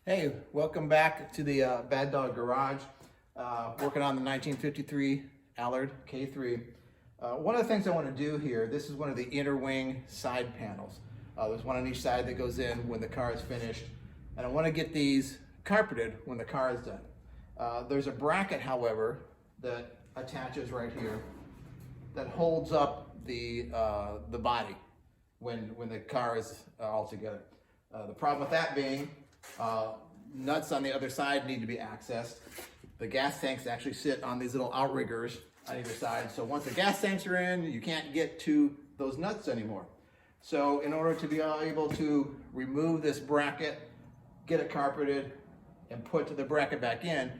Hey, welcome back to the Bad Dog Garage. Working on the 1953 Allard K3. One of the things I want to do here, this is one of the inner wing side panels. There's one on each side that goes in when the car is finished. And I want to get these carpeted when the car is done. There's a bracket, however, that attaches right here that holds up the body when the car is all together. The problem with that being, nuts on the other side need to be accessed. The gas tanks actually sit on these little outriggers on either side. So once the gas tanks are in, you can't get to those nuts anymore. So in order to be able to remove this bracket, get it carpeted, and put the bracket back in,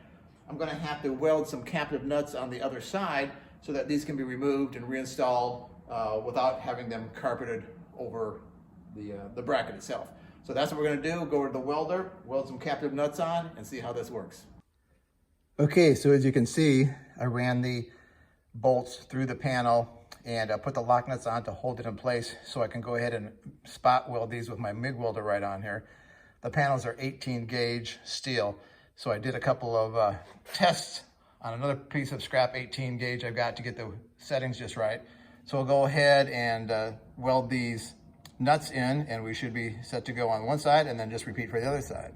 I'm going to have to weld some captive nuts on the other side so that these can be removed and reinstalled without having them carpeted over the bracket itself. So that's what we're going to do. Go to the welder, weld some captive nuts on, and see how this works. Okay, so as you can see, I ran the bolts through the panel and put the lock nuts on to hold it in place so I can go ahead and spot weld these with my MIG welder right on here. The panels are 18 gauge steel, so I did a couple of tests on another piece of scrap 18 gauge I've got to get the settings just right. So I'll go ahead and weld these nuts in, and we should be set to go on one side and then just repeat for the other side.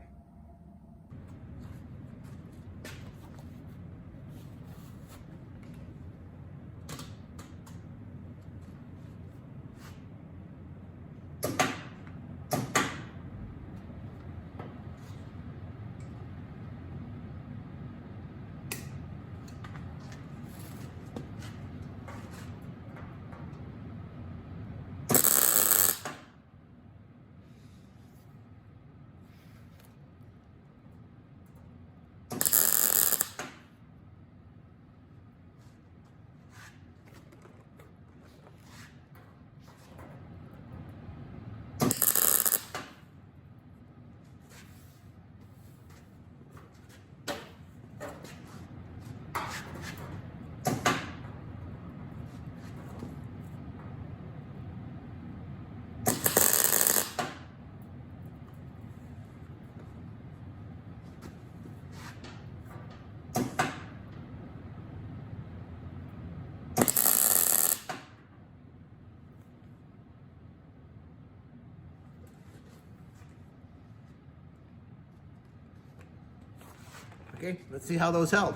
Okay, let's see how those held.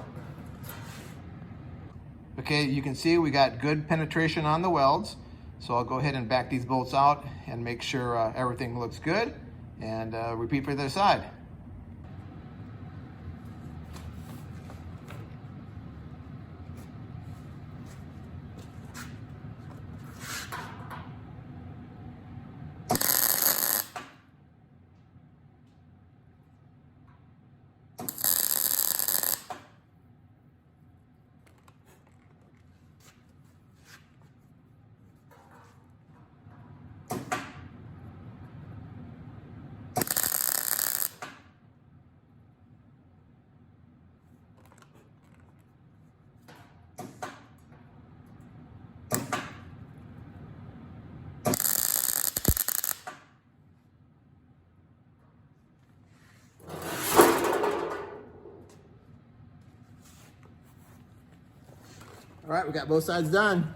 Okay, you can see we got good penetration on the welds. So I'll go ahead and back these bolts out and make sure everything looks good, and repeat for the other side. All right, we got both sides done.